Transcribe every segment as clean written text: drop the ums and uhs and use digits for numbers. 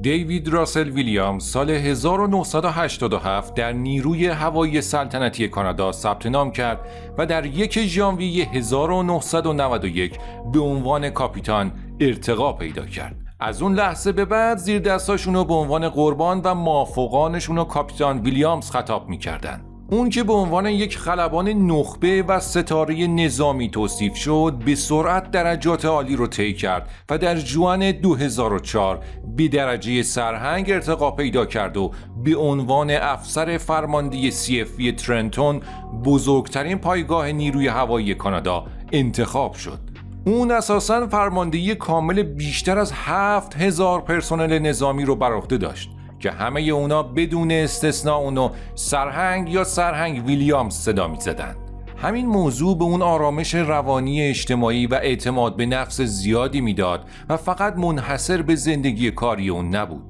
دیوید راسل ویلیامز سال 1987 در نیروی هوایی سلطنتی کانادا ثبت نام کرد و در 1 ژانویه 1991 به عنوان کاپیتان ارتقا پیدا کرد. از اون لحظه به بعد زیر دستاشونو به عنوان قربان و موافقانشونو کاپیتان ویلیامز خطاب می‌کردن. اون که به عنوان یک خلبان نخبه و ستاره نظامی توصیف شد، به سرعت درجات عالی رو طی کرد و در ژوئن 2004 به درجه سرهنگ ارتقا پیدا کرد و به عنوان افسر فرماندهی CFV ترنتون، بزرگترین پایگاه نیروی هوایی کانادا، انتخاب شد. اون اساساً فرماندهی کامل بیشتر از 7000 پرسنل نظامی رو بر عهده داشت که همه اونا بدون استثناء اونو سرهنگ یا سرهنگ ویلیامز صدا می‌زدن. همین موضوع به اون آرامش روانی اجتماعی و اعتماد به نفس زیادی میداد و فقط منحصر به زندگی کاری اون نبود.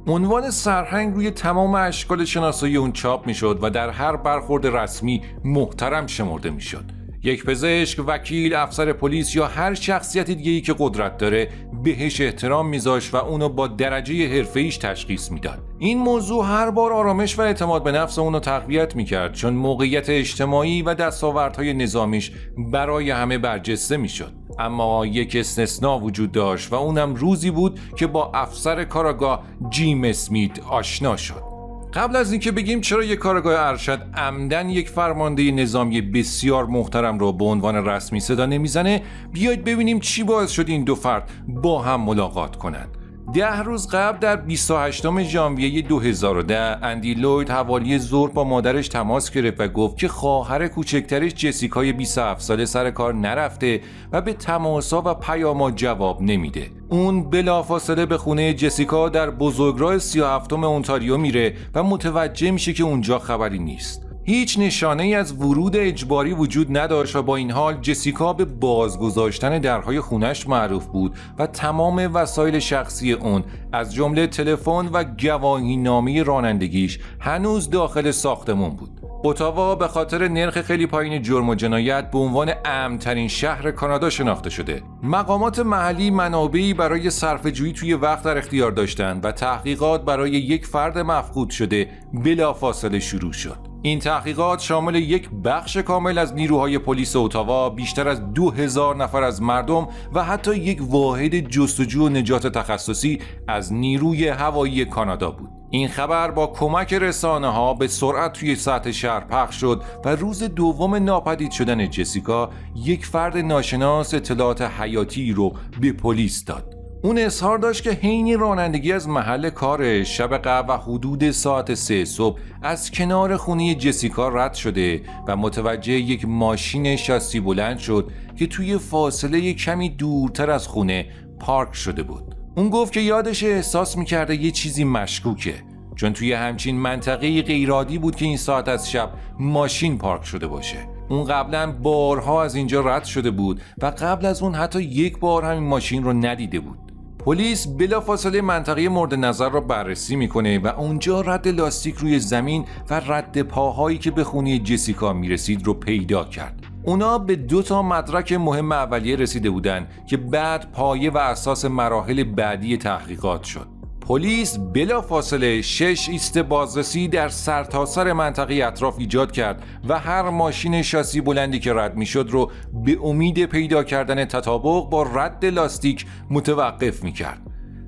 عنوان سرهنگ روی تمام اشکال شناسایی اون چاپ میشد و در هر برخورد رسمی محترم شمرده میشد. یک پزشک، وکیل، افسر پلیس یا هر شخصیت دیگه‌ای که قدرت داره بهش احترام میذاشت و اونو با درجه حرفه‌ایش تشخیص میداد. این موضوع هر بار آرامش و اعتماد به نفس اونو تقویت میکرد، چون موقعیت اجتماعی و دستاوردهای نظامیش برای همه برجسته میشد. اما یک استثناء وجود داشت و اونم روزی بود که با افسر کاراگاه ج.ن.س.ی آشنا شد. قبل از اینکه بگیم چرا یک کارگاه ارشد عمدن یک فرمانده نظامی بسیار محترم رو به عنوان رسمی صدا نمیزنه، بیایید ببینیم چی باعث شد این دو فرد با هم ملاقات کنند. 10 روز قبل در 28 ژانویه 2010 اندی لوید حوالی ظهر با مادرش تماس گرفت و گفت که خواهر کوچکترش جسیکای 27 ساله سر کار نرفته و به تماس‌ها و پیام‌ها جواب نمیده. اون بلافاصله به خونه جسیکا در بزرگراه 37 اونتاریو میره و متوجه میشه که اونجا خبری نیست. هیچ نشانه ای از ورود اجباری وجود نداشت و با این حال جسیکا به بازگذاشتن درهای خونش معروف بود و تمام وسایل شخصی اون از جمله تلفن و گواهینامه رانندگیش هنوز داخل ساختمون بود. اتاوا به خاطر نرخ خیلی پایین جرم و جنایت به عنوان امن‌ترین شهر کانادا شناخته شده. مقامات محلی منابعی برای صرفه‌جویی توی وقت در اختیار داشتند و تحقیقات برای یک فرد مفقود شده بلافاصله شروع شد. این تحقیقات شامل یک بخش کامل از نیروهای پلیس اتاوا، بیشتر از 2000 نفر از مردم و حتی یک واحد جستجو و نجات تخصصی از نیروی هوایی کانادا بود. این خبر با کمک رسانه‌ها به سرعت توی سطح شهر پخش شد و روز دوم ناپدید شدن جسیکا، یک فرد ناشناس اطلاعات حیاتی رو به پلیس داد. اون اظهار داشت که حین رانندگی از محل کارش شب قبل و حدود ساعت 3 صبح از کنار خونه جسیکا رد شده و متوجه یک ماشین شاسی بلند شد که توی فاصله کمی دورتر از خونه پارک شده بود. اون گفت که یادش احساس می‌کرده یه چیزی مشکوکه، چون توی همچین منطقه غیرعادی بود که این ساعت از شب ماشین پارک شده باشه. اون قبلا بارها از اینجا رد شده بود و قبل از اون حتی یک بار همین ماشین رو ندیده بود. پلیس بلافاصله منطقه مورد نظر را بررسی میکنه و اونجا رد لاستیک روی زمین و رد پاهایی که به خونه جسیکا میرسید رو پیدا کرد. اونا به 2 مدرک مهم اولیه رسیده بودن که بعد پایه و اساس مراحل بعدی تحقیقات شد. پلیس بلافاصله 6 ایست بازرسی در سرتاسر منطقه اطراف ایجاد کرد و هر ماشین شاسی بلندی که رد میشد رو به امید پیدا کردن تطابق با رد لاستیک متوقف میکرد.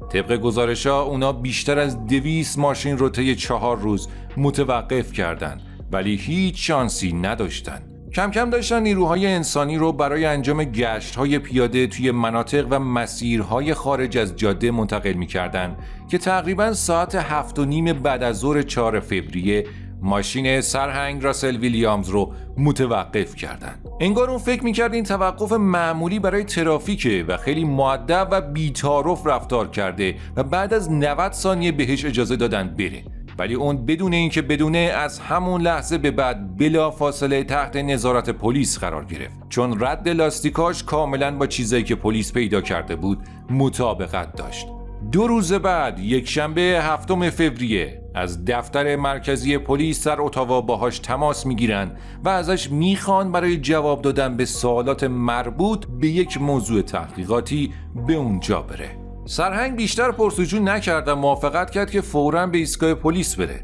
طبق گزارش‌ها اونا بیشتر از 200 ماشین رو طی 4 روز متوقف کردند، ولی هیچ شانسی نداشتن. کم کم داشتن نیروهای انسانی رو برای انجام گشت‌های پیاده توی مناطق و مسیرهای خارج از جاده منتقل می‌کردن که تقریباً ساعت 7:30 بعد از ظهر 4 فوریه ماشین سرهنگ راسل ویلیامز رو متوقف کردن. انگار اون فکر می‌کرد این توقف معمولی برای ترافیکه و خیلی مؤدب و بی‌تعارف رفتار کرده و بعد از 90 ثانیه بهش اجازه دادن بره. ولی اون بدون اینکه بدونه از همون لحظه به بعد بلافاصله تحت نظارت پلیس قرار گرفت، چون رد لاستیکاش کاملا با چیزایی که پلیس پیدا کرده بود مطابقت داشت. 2 روز بعد، یک شنبه 7 فوریه، از دفتر مرکزی پلیس در اتاوا باهاش تماس میگیرن و ازش میخوان برای جواب دادن به سوالات مربوط به یک موضوع تحقیقاتی به اونجا بره. سرهنگ بیشتر پرسجو نکرد و موافقت کرد که فوراً به ایستگاه پلیس بره.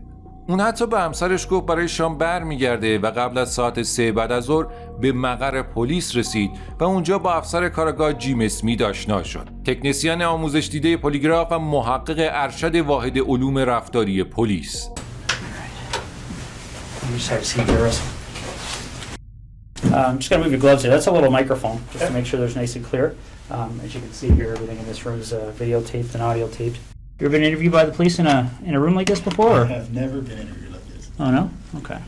اون حتی به همسرش گفت برای شام برمیگرده و قبل از ساعت 3 بعد از ظهر به مقر پلیس رسید و اونجا با افسر کارآگاه ج.ن.س.ی آشنا شد. تکنسین آموزش دیده پلیگراف و محقق ارشد واحد علوم رفتاری پلیس. I'm just gonna move your gloves here. That's a little microphone, just to make sure there's nice and clear. As you can see here, everything in this room is videotaped and audio taped. You ever been interviewed by the police in a room like this before? I have never been interviewed like this. Oh no? Okay.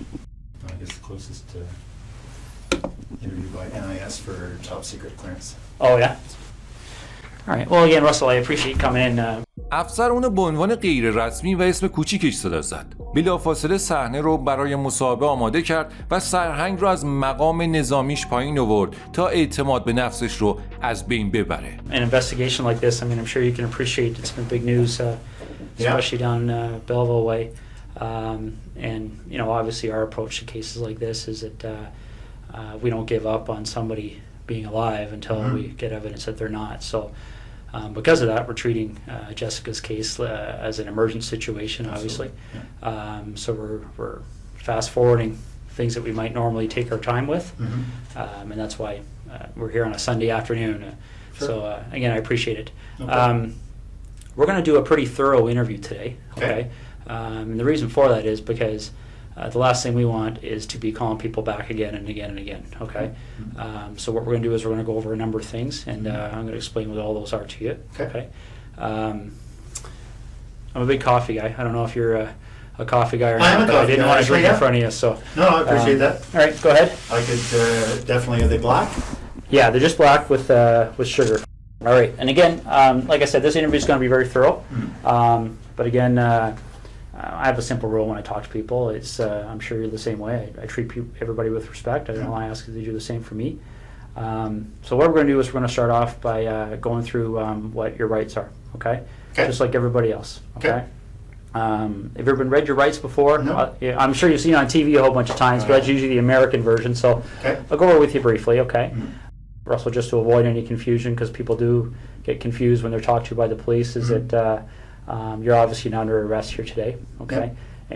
I guess the closest interview by NIS for top secret clearance. Oh yeah. All right. Well, again, Russell, I appreciate you coming in. افسر اونو به عنوان غیر رسمی و اسم کوچیکش صدا زد. بلافاصله صحنه رو برای مصاحبه آماده کرد و سرهنگ رو از مقام نظامیش پایین آورد تا اعتماد به نفسش رو از بین ببره. An investigation like this, I mean, I'm sure you can appreciate it's been big news, especially down Belleville way. And you know, obviously, our approach to cases like this is that we don't give up on somebody being alive until we get evidence that they're not. So. Because of that, we're treating Jessica's case as an emergent situation, obviously. So we're fast forwarding things that we might normally take our time with, and that's why we're here on a Sunday afternoon. Sure. So again, I appreciate it. We're going to do a pretty thorough interview today. Okay. And the reason for that is because the last thing we want is to be calling people back again and again and again, okay? So what we're going to do is we're going to go over a number of things, and I'm going to explain what all those are to you, okay? I'm a big coffee guy. I don't know if you're a coffee guy or not, but I didn't want to drink in front of you, so... No, I appreciate that. All right, go ahead. I could definitely... Are they black? Yeah, they're just black with sugar. All right, and again, like I said, this interview is going to be very thorough, but again... I have a simple rule when I talk to people. It's I'm sure you're the same way. I treat everybody with respect. I don't ask that they do the same for me. So what we're going to do is we're going to start off by going through what your rights are. Okay? Just like everybody else. Okay? Have you ever read your rights before? No. Yeah, I'm sure you've seen it on TV a whole bunch of times, but that's usually the American version. So I'll go over with you briefly. Okay? Russell, just to avoid any confusion, because people do get confused when they're talked to by the police, is that you're obviously not under arrest here today, okay?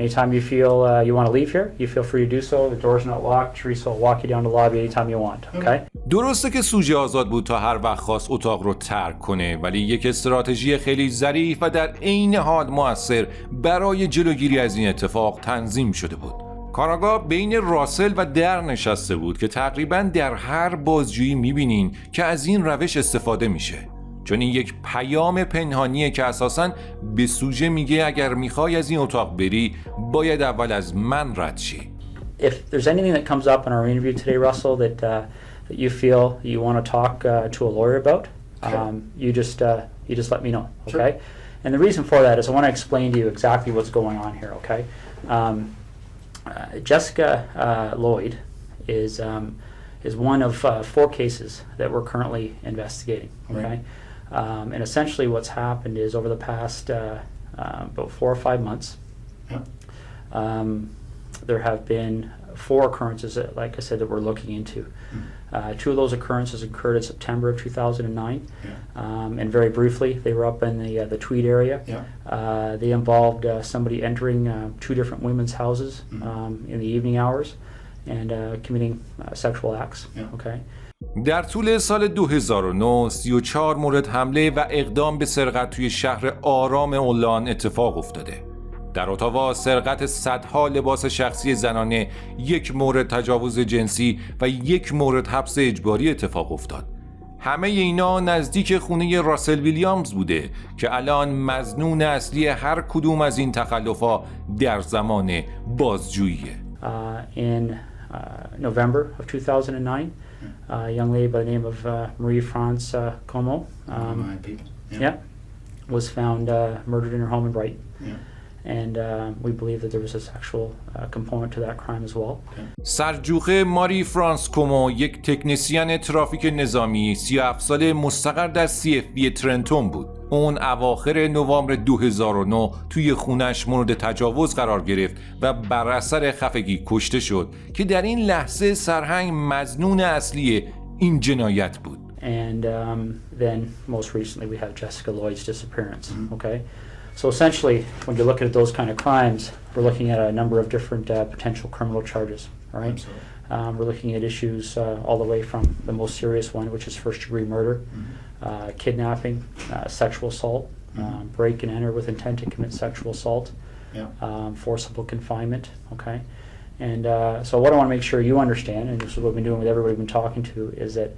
Anytime you feel you want to leave here, you feel free to do so. The door's not locked. Teresa will walk you down the lobby anytime you want, okay? درسته که سوژه آزاد بود تا هر وقت خواست اتاق رو ترک کنه، ولی یک استراتژی خیلی ظریف و در عین حال مؤثر برای جلوگیری از این اتفاق تنظیم شده بود. کارآگاه بین راسل و در نشسته بود که تقریباً در هر بازجویی می‌بینین که از این روش استفاده میشه. چون این یک پیام پنهانیه که اساساً به سوژه میگه اگر میخوای از این اتاق بری باید اول از من رد شی. If there's anything that comes up in our interview today, Russell, that you feel you want to talk to a lawyer about, you just let me know, okay? Sure. And the reason for that is I want to explain to you exactly what's going on here, okay? Jessica Lloyd is one of 4 cases that we're currently investigating, okay? And essentially what's happened is over the past about 4 or 5 months, there have been 4 occurrences that, like I said, that we're looking into. 2 of those occurrences occurred in September of 2009, and very briefly, they were up in the Tweed area. They involved somebody entering 2 different women's houses in the evening hours and committing sexual acts, okay? در طول سال 2009 34 مورد حمله و اقدام به سرقت توی شهر آرام اولان اتفاق افتاده. در اتاوا سرقت صدها لباس شخصی زنانه، 1 مورد تجاوز جنسی و 1 مورد حبس اجباری اتفاق افتاد. همه اینا نزدیک خونه راسل ویلیامز بوده که الان مظنون اصلی هر کدوم از این تخلف‌ها در زمان بازجوییه. In November of 2009, a young lady by the name of Marie-France Como was found murdered in her home in Brighton. And we believe that there was a sexual component to that crime as well. سرجوخه ماری فرانس کومو یک تکنسین ترافیک نظامی 37 ساله مستقر در CFB ترنتون بود. اون اواخر نوامبر 2009 توی خونش مورد تجاوز قرار گرفت و بر اثر خفگی کشته شد که در این لحظه سرهنگ مظنون اصلی این جنایت بود. and then most recently we have Jessica Lloyd's disappearance. Mhm. Okay, so essentially, when you're looking at those kind of crimes, we're looking at a number of different potential criminal charges. All right, Absolutely. we're looking at issues all the way from the most serious one, which is first-degree murder, kidnapping, sexual assault, Mhm. break and enter with intent to commit sexual assault, Yeah. forcible confinement. Okay, and so what I want to make sure you understand, and this is what we've been doing with everybody we've been talking to, is that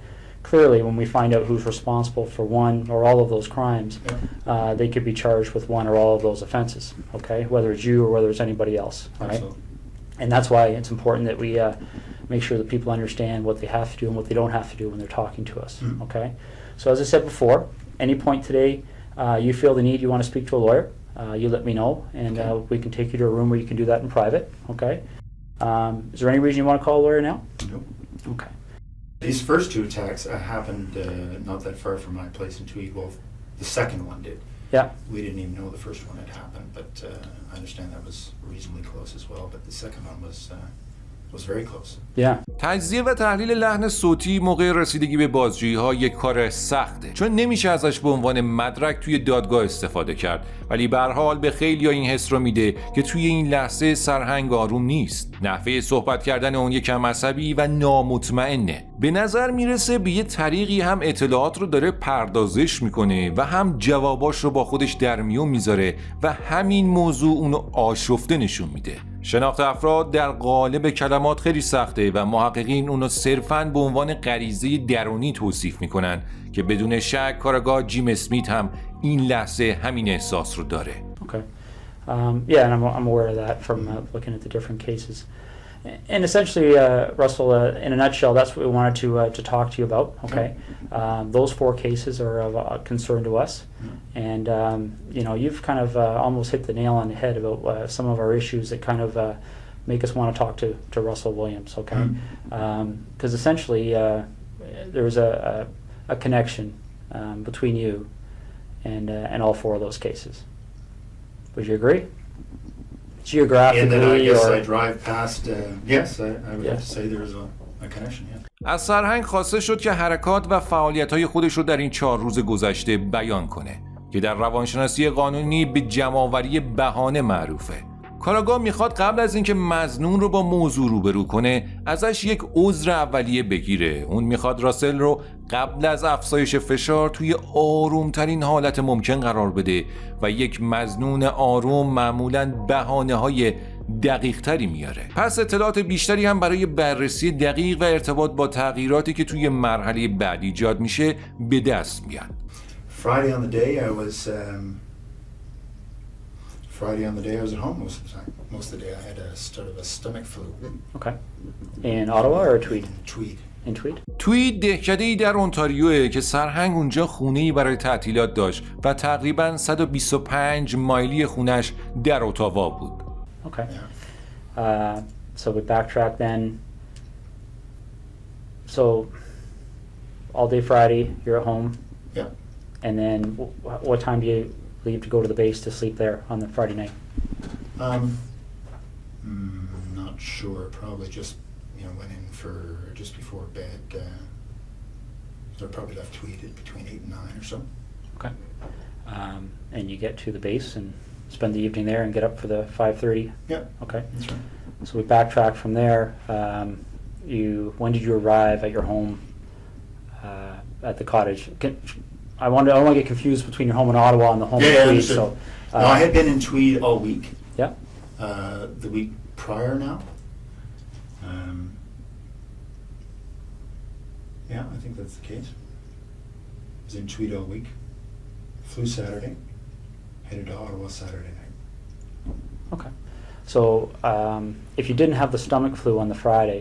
clearly when we find out who's responsible for one or all of those crimes, Yeah. they could be charged with one or all of those offenses. Okay, whether it's you or whether it's anybody else. All right. Absolutely. And that's why it's important that we make sure that people understand what they have to do and what they don't have to do when they're talking to us. Mhm. Okay? So as I said before, any point today you feel the need, you want to speak to a lawyer, you let me know, and Okay. we can take you to a room where you can do that in private. Okay? Is there any reason you want to call a lawyer now? Nope. Okay. These first two attacks happened not that far from my place in Tweed. Well, the second one did. Yeah. We didn't even know the first one had happened, but I understand that was reasonably close as well. But the second one was very close. Yeah. تجزیه و تحلیل لحن صوتی موقع رسیدگی به بازجویی ها یک کار سخته، چون نمیشه ازش به عنوان مدرک توی دادگاه استفاده کرد، ولی به هر حال به خیلی‌ها این حس رو میده که توی این لحظه سرهنگ آروم نیست. نحوه صحبت کردن اون یکم عصبی و نامطمئنه. به نظر میرسه به یه طریقی هم اطلاعات رو داره پردازش میکنه و هم جواباش رو با خودش در میون میذاره و همین موضوع اونو آشفته نشون میده. شناخت افراد در قالب کلمات خیلی سخته و محققین اونو صرفاً به عنوان غریزه درونی توصیف میکنن که بدون شک کارآگاه جیم اسمیت هم این لحظه همین احساس رو داره. Okay. Yeah, and I'm aware of that from looking at the different cases. And essentially, Russell, in a nutshell, that's what we wanted to talk to you about. Okay, those four cases are of concern to us, and you know, you've kind of almost hit the nail on the head about some of our issues that kind of make us want to talk to Russell Williams. Okay, because essentially there was a connection between you and all four of those cases. Would you agree? Geographically, And then I guess or I drive past. Yes, I would have to say there is a connection. Yeah. از سرهنگ خواسته شد که حرکات و فعالیت‌های خودش رو در این 4 روز گذشته بیان کنه که در روانشناسی قانونی به جمع‌آوری بهانه معروفه. کارآگاه میخواد قبل از اینکه مظنون رو با موضوع روبرو کنه ازش یک عذر اولیه بگیره. اون میخواد راسل رو قبل از افزایش فشار توی آرومترین حالت ممکن قرار بده و یک مظنون آروم معمولاً بهانه‌های دقیق تری میاره. پس اطلاعات بیشتری هم برای بررسی دقیق و ارتباط با تغییراتی که توی مرحله بعدی ایجاد میشه به دست میاد. Friday on the day I was at home most of the time. Most of the day I had a sort of a stomach flu. Okay. In Ottawa or Tweed? Tweed. In Tweed? توی دهکده‌ای در اونتاریوه که سرهنگ اونجا خونه‌ای برای تعطیلات داشت و تقریباً 125 مایلی خونش در اتاوا بود. Okay. So we backtrack then. So all day Friday, you're at home. Yeah. And then what time do you leave to go to the base to sleep there on the Friday night? Not sure. Probably just went in for just before bed. So I probably left Tweed at between 8 and 9 or so. Okay. And you get to the base and spend the evening there and get up for the 5:30? Yeah. Okay. That's right. So we backtrack from there. When did you arrive at your home at the cottage? I don't want to get confused between your home in Ottawa and the home in Tweed. So, no, I had been in Tweed all week. Yeah. The week prior now. Yeah, I think that's the case. Was in Tweed all week. Flew Saturday. Headed to Ottawa Saturday night. Okay. So if you didn't have the stomach flu on the Friday,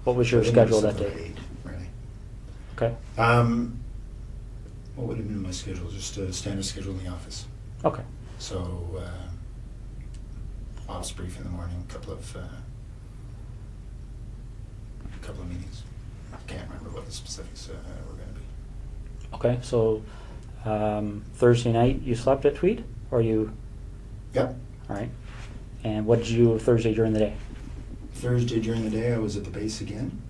what was your schedule that day? 8, really. Okay. What would have been my schedule? Just a standard schedule in the office. Okay. So, ops brief in the morning, a couple of meetings. I can't remember what the specifics were going to be. Okay. So Thursday night you slept at Tweed, or you? Yep. All right. And what did you do Thursday during the day? Thursday during the day I was at the base again.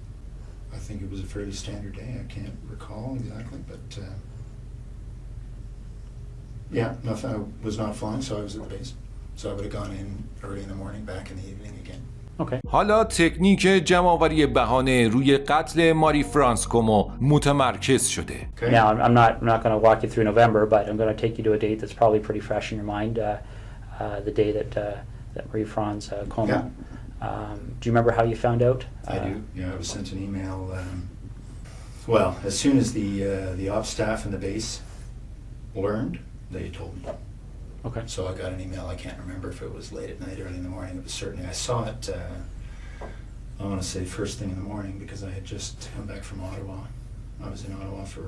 I think it was a fairly standard day. I can't recall exactly, but yeah, nothing. I was not flying, so I was at the base. So I would have gone in early in the morning, back in the evening again. Okay. حالا تکنیک جمع‌آوری بهانه روی قتل ماری فرانسکومو متمرکز شده. Okay. Now, I'm not going to walk you through November, but I'm going to take you to a date that's probably pretty fresh in your mind. The day that Marie Franz coma. Yeah. Do you remember how you found out? I do. Yeah, I was sent an email. Well, as soon as the ops staff and the base learned, they told me. Okay. So I got an email. I can't remember if it was late at night, early in the morning. It was certainly. I saw it. I want to say first thing in the morning because I had just come back from Ottawa. I was in Ottawa for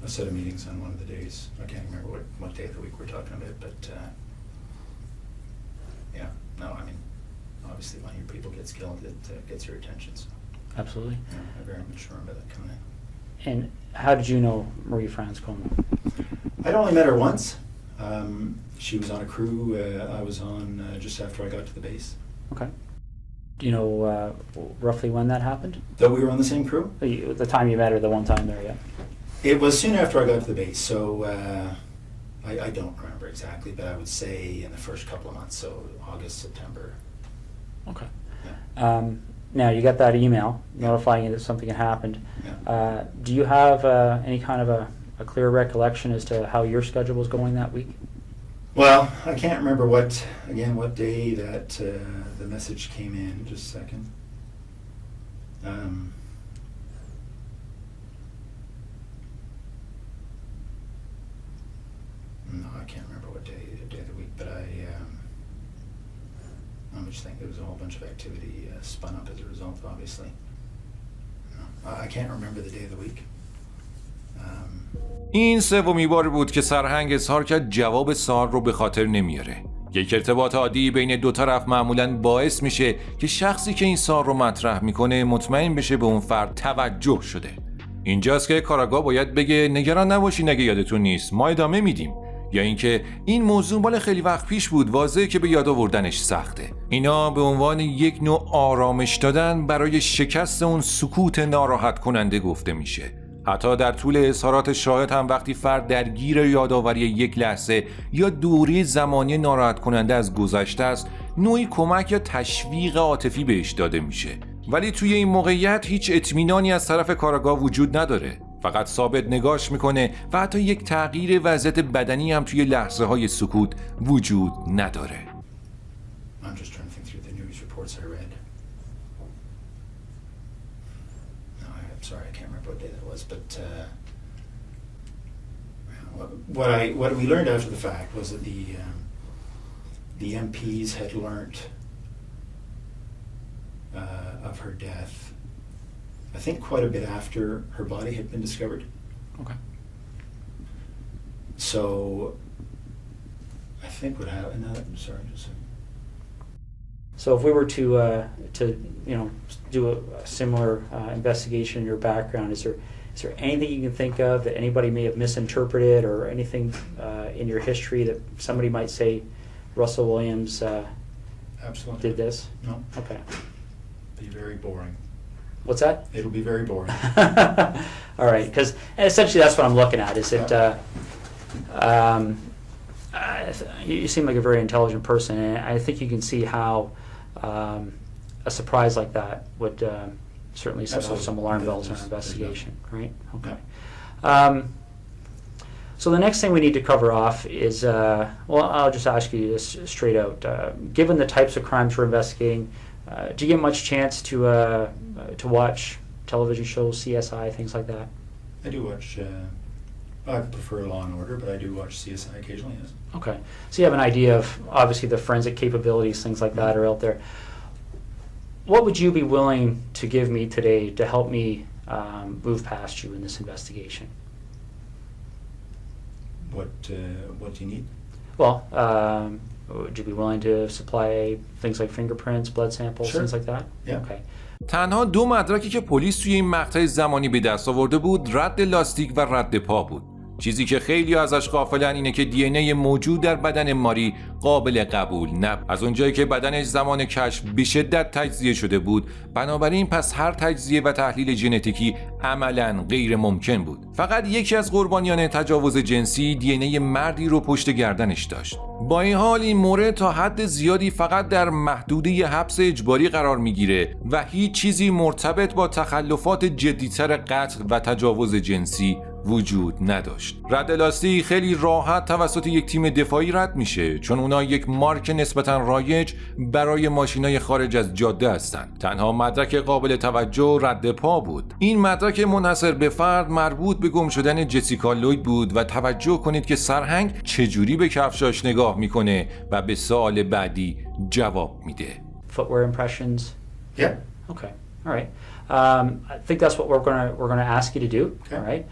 a set of meetings on one of the days. I can't remember what day of the week we're talking about, but yeah. No, I mean, obviously when your people gets killed, it gets your attention. So Absolutely. yeah, I very much remember that coming in. And how did you know Marie Franz coma? I'd only met her once. She was on a crew I was on just after I got to the base. Okay. Do you know roughly when that happened? Though we were on the same crew? The time you met her, the one time there, yeah. It was soon after I got to the base, so I don't remember exactly, but I would say in the first couple of months, so August, September. Okay. Yeah. Now, you got that email notifying you that something had happened. Yeah. Do you have any kind of a clear recollection as to how your schedule was going that week? Well, I can't remember what day that the message came in. Just a second. No, I can't remember what day of the week, but I'm just thinking there was a whole bunch of activity spun up as a result, obviously. No, I can't remember the day of the week. این سومین بار بود که سرهنگ اظهار کرد جواب سوال رو به خاطر نمیاره. یک ارتباط عادی بین دو طرف معمولاً باعث میشه که شخصی که این سوال رو مطرح میکنه مطمئن بشه به اون فرد توجه شده. اینجاست که کاراگاه باید بگه نگران نباشین اگه یادتون نیست، ما ادامه میدیم. یا اینکه این موضوع مال خیلی وقت پیش بود، واضحه که به یاد آوردنش سخته. اینا به عنوان یک نوع آرامش دادن برای شکست اون سکوت ناراحت کننده گفته میشه. حتی در طول اظهارات شاهد هم وقتی فرد درگیر یادآوری یک لحظه یا دوره زمانی ناراحت کننده از گذشته است، نوعی کمک یا تشویق عاطفی بهش داده میشه. ولی توی این موقعیت هیچ اطمینانی از طرف کاراگاه وجود نداره. فقط ثابت نگاش میکنه و حتی یک تغییر وضعیت بدنی هم توی لحظه های سکوت وجود نداره. I'm just trying to think through the news reports I read. No, I'm sorry, I can't remember what day that was, but what we learned after the fact was that the MPs had learnt of her death, I think quite a bit after her body had been discovered. Okay. So I think what happened. I'm sorry, just a second. So if we were to do a similar investigation in your background, is there anything you can think of that anybody may have misinterpreted, or anything in your history that somebody might say Russell Williams Absolutely did this? No. Okay. Be very boring. What's that? It'll be very boring. All right, because essentially that's what I'm looking at. Is it? You seem like a very intelligent person, and I think you can see how a surprise like that would certainly set off some alarm bells in our investigation. Right? Okay. So the next thing we need to cover off is, well, I'll just ask you this straight out. Given the types of crimes we're investigating, do you get much chance to watch television shows, CSI, things like that? I do watch. I prefer Law and Order, but I do watch CSI occasionally. Yes. Okay, so you have an idea of obviously the forensic capabilities, things like that are out there. What would you be willing to give me today to help me move past you in this investigation? What do you need? Well, would you be willing to supply things like fingerprints, blood samples, Sure. things like that? Yeah. Okay. تنها دو مدرکی که پلیس توی این مقطع زمانی به دست آورده بود رد لاستیک و رد پا بود. چیزی که خیلی ازش غافلن اینه که دی ان ای موجود در بدن ماری قابل قبول نبود. از اونجایی که بدنش زمان کشف به شدت تجزیه شده بود، بنابراین پس هر تجزیه و تحلیل ژنتیکی عملاً غیر ممکن بود. فقط یکی از قربانیان تجاوز جنسی دی ان ای مردی رو پشت گردنش داشت. با این حال این مورد تا حد زیادی فقط در محدوده حبس اجباری قرار میگیره و هیچ چیزی مرتبط با تخلفات جدی‌تر قتل و تجاوز جنسی وجود نداشت. رد لاستیک خیلی راحت توسط یک تیم دفاعی رد میشه، چون اونا یک مارک نسبتا رایج برای ماشینای خارج از جاده هستند. تنها مدرک قابل توجه رد پا بود. این مدرک منحصر به فرد مربوط به گم شدن جسیکا لوید بود و توجه کنید که سرهنگ چجوری به کفشاش نگاه میکنه و به سوال بعدی جواب میده. Footwear impressions. Yeah. Okay. All right. I think that's what we're gonna ask you to do. Okay. All right.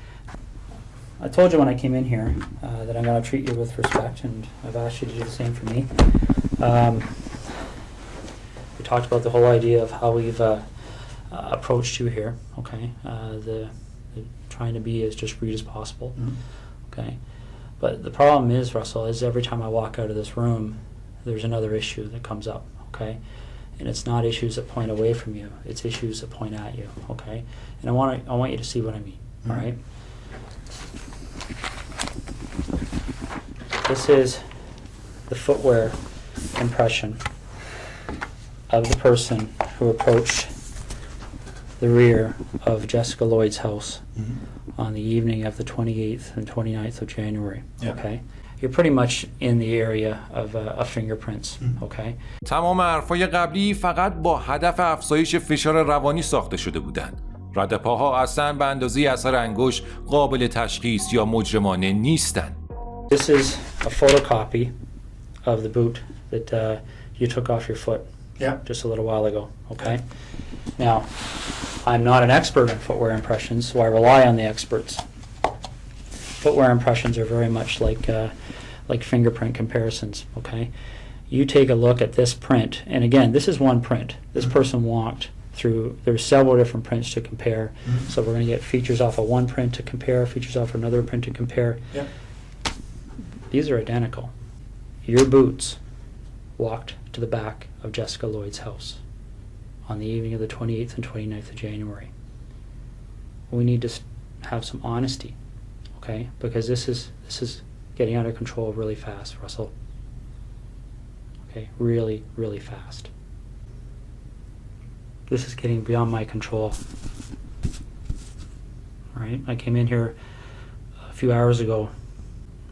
I told you when I came in here that I'm going to treat you with respect, and I've asked you to do the same for me. We talked about the whole idea of how we've approached you here. Okay. The trying to be as discreet as possible. Okay. But the problem is, Russell, is every time I walk out of this room, there's another issue that comes up. Okay. And it's not issues that point away from you. It's issues that point at you. Okay. And I want you to see what I mean. All right. This is the footwear impression of the person who approached the rear of Jessica Lloyd's house on the evening of the 28th and 29th of January. Yeah. Okay? You're pretty much in the area of fingerprints. Okay? تمام حرفای قبلی فقط با هدف افزایش فشار روانی ساخته شده بودند. ردپاها اصلا به اندازه اثر انگشت قابل تشخیص یا مجرمانه نیستند. This is a photocopy of the boot that you took off your foot just a little while ago. Okay? Now, I'm not an expert in footwear impressions, so I rely on the experts. Footwear impressions are very much like fingerprint comparisons. Okay? You take a look at this print, and again, this is one print. This person walked through, there's several different prints to compare. So we're going to get features off of one print to compare, features off another print to compare. Yeah. These are identical. Your boots walked to the back of Jessica Lloyd's house on the evening of the 28th and 29th of January. We need to have some honesty, okay? Because this is getting out of control really fast, Russell. Okay, really, really fast. This is getting beyond my control. All right, I came in here a few hours ago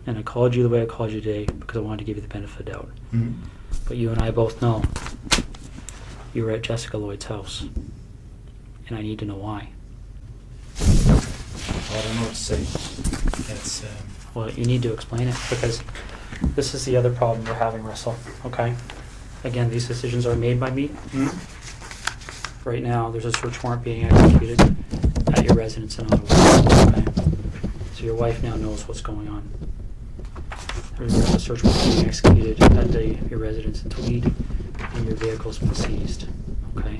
and I called you the way I called you today because I wanted to give you the benefit of the doubt. But you and I both know you were at Jessica Lloyd's house, and I need to know why. Well, I don't know what to say. It's, Well, you need to explain it, because this is the other problem we're having, Russell, okay? Again, these decisions are made by me. Right now, there's a search warrant being executed at your residence in Ottawa, okay? So your wife now knows what's going on. There's a search warrant being executed at your residence in Tweed, and your vehicle's been seized, okay?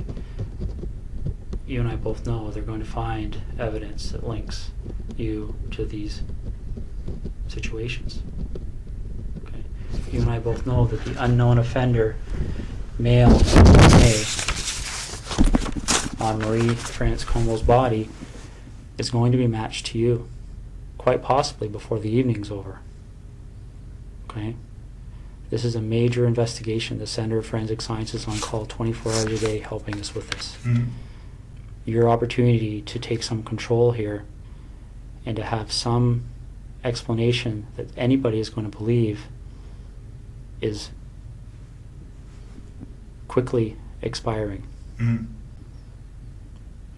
You and I both know they're going to find evidence that links you to these situations, okay? You and I both know that the unknown offender, male DNA, on Marie France Comeau's body is going to be matched to you, quite possibly before the evening's over. Okay? This is a major investigation. The Center of Forensic Science is on call 24 hours a day helping us with this. Your opportunity to take some control here and to have some explanation that anybody is going to believe is quickly expiring.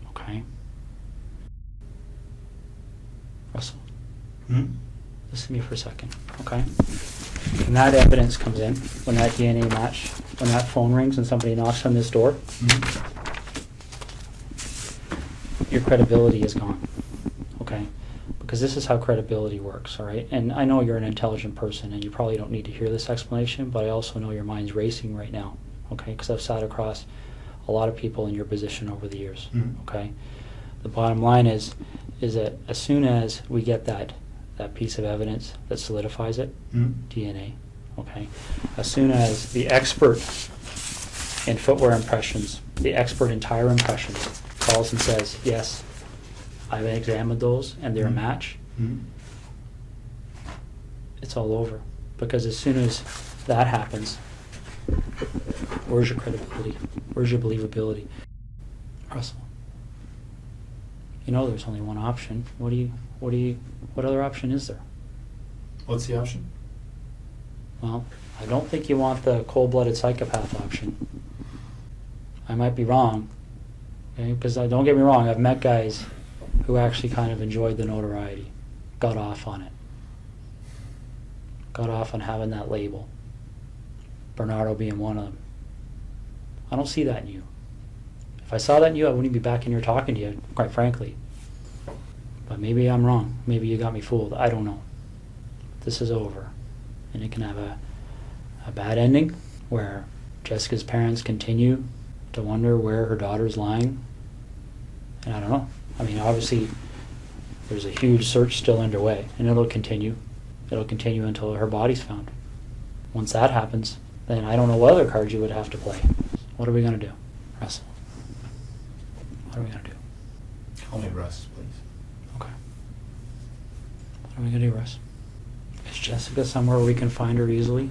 Okay? Russell, listen to me for a second, okay? When that evidence comes in, when that DNA match, when that phone rings and somebody knocks on this door, your credibility is gone, okay? Because this is how credibility works, all right? And I know you're an intelligent person and you probably don't need to hear this explanation, but I also know your mind's racing right now, okay? Because I've sat across a lot of people in your position over the years, okay? The bottom line is that as soon as we get that piece of evidence that solidifies it? Hmm? DNA. Okay. As soon as the expert in footwear impressions, the expert in tire impressions, calls and says, yes, I've examined those and they're a match, Hmm? it's all over. Because as soon as that happens, where's your credibility? Where's your believability? Russell, you know there's only one option. What other option is there? What's the option? Well, I don't think you want the cold-blooded psychopath option. I might be wrong, okay? Because don't get me wrong, I've met guys who actually kind of enjoyed the notoriety, got off on it, got off on having that label. Bernardo being one of them. I don't see that in you. If I saw that in you, I wouldn't be back in here talking to you, quite frankly. But maybe I'm wrong. Maybe you got me fooled. I don't know. This is over. And it can have a bad ending where Jessica's parents continue to wonder where her daughter's lying. And I don't know. I mean, obviously, there's a huge search still underway, and it'll continue. It'll continue until her body's found. Once that happens, then I don't know what other cards you would have to play. What are we going to do, Russell? What are we going to do? Call me Russ, please. Okay. What are we going to do, Russ? Is Jessica somewhere we can find her easily?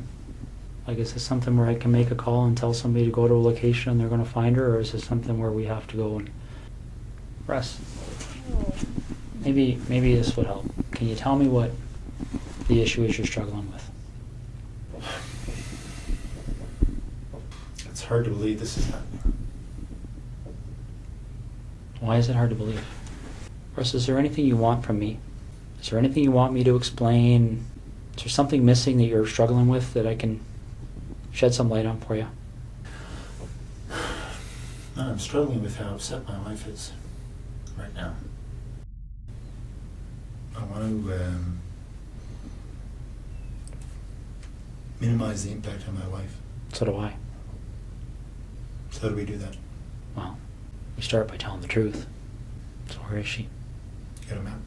Like, is this something where I can make a call and tell somebody to go to a location and they're going to find her, or is this something where we have to go and... Russ, maybe this would help. Can you tell me what the issue is you're struggling with? It's hard to believe this is happening. Why is it hard to believe? Russ, is there anything you want from me? Is there anything you want me to explain? Is there something missing that you're struggling with that I can shed some light on for you? I'm struggling with how upset my wife is right now. I want to minimize the impact on my wife. So do I. So how do we do that? Well, we start by telling the truth. So where is she? Get a map.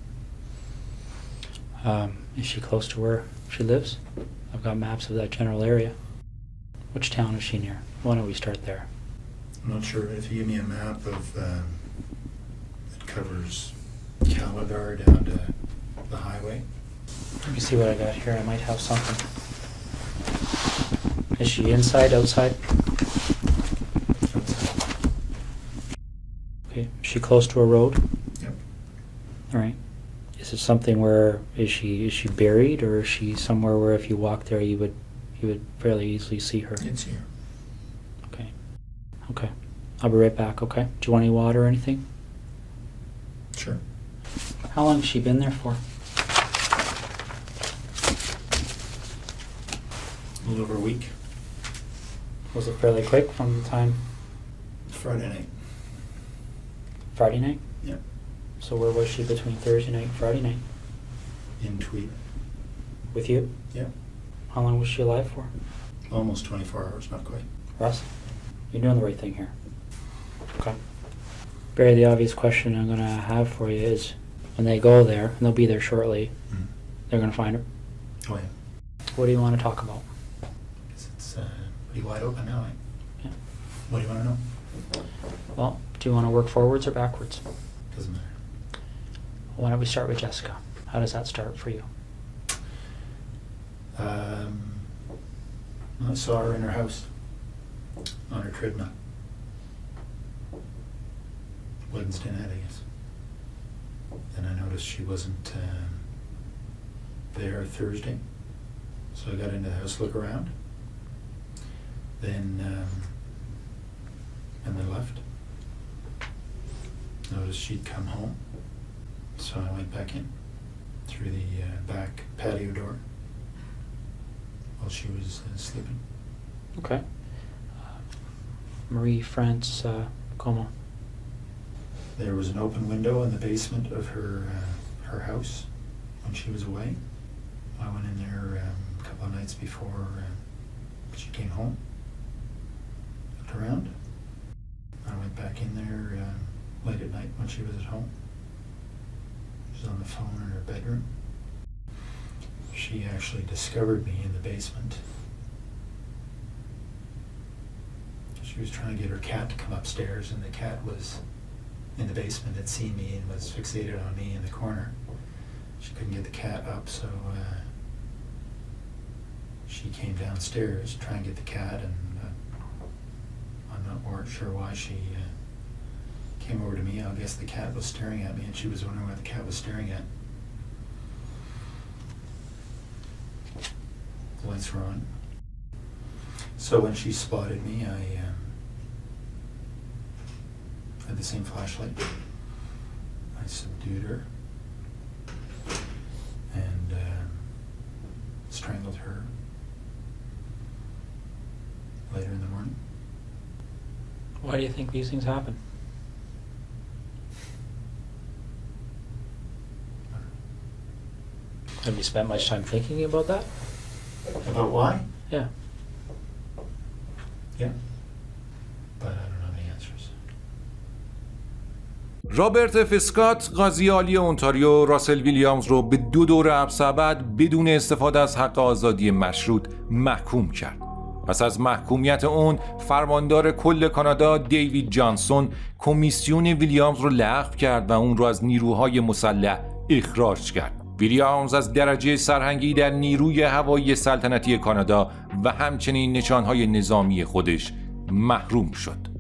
Is she close to where she lives? I've got maps of that general area. Which town is she near? Why don't we start there? I'm not sure if you give me a map of that covers Calabar down to the highway. Let me see what I got here. I might have something. Is she inside, outside? Okay. Is she close to a road? Yep. All right. Is it something where is she buried, or is she somewhere where if you walk there you would fairly easily see her? It's here. Okay. Okay. I'll be right back, okay? Do you want any water or anything? Sure. How long has she been there for? A little over a week. Was it fairly quick from the time? Friday night. Friday night? Yep. So where was she between Thursday night and Friday night? In Tweed. With you? Yep. How long was she alive for? Almost 24 hours, not quite. Russ, you're doing the right thing here. Okay. Barry, the obvious question I'm going to have for you is, when they go there, and they'll be there shortly, they're going to find her. Oh, yeah. What do you want to talk about? It's pretty wide open now, eh? Yeah. What do you want to know? Well, do you want to work forwards or backwards? Doesn't matter. Why don't we start with Jessica? How does that start for you? I saw her in her house on her treadmill. Wednesday night, I guess. And I noticed she wasn't there Thursday. So I got into the house to look around. Then, and they left. Noticed she'd come home. So I went back in through the back patio door while she was sleeping. Okay. Marie France Como. There was an open window in the basement of her house when she was away. I went in there a couple of nights before she came home. Looked around. I went back in there late at night when she was at home. She was on the phone in her bedroom. she actually discovered me in the basement. She was trying to get her cat to come upstairs, and the cat was in the basement, had seen me and was fixated on me in the corner. She couldn't get the cat up, so she came downstairs trying to get the cat, and I'm not more sure why she came over to me. I guess the cat was staring at me, and she was wondering what the cat was staring at. The lights were on. So when she spotted me, I had the same flashlight. I subdued her and strangled her later in the morning. Why do you think these things happen? Have you spent much time thinking about that? About why? Yeah. Yeah. But I don't know the answers. رابرت اف اسکات، قاضی عالی اونتاریو، راسل ویلیامز رو به 2 دوره حبس ابد بدون استفاده از حق آزادی مشروط محکوم کرد. پس از محکومیت اون، فرماندار کل کانادا دیوید جانسون کمیسیون ویلیامز رو لغو کرد و اون رو از نیروهای مسلح اخراج کرد. ویلیامز از درجه سرهنگی در نیروی هوایی سلطنتی کانادا و همچنین نشانهای نظامی خودش محروم شد.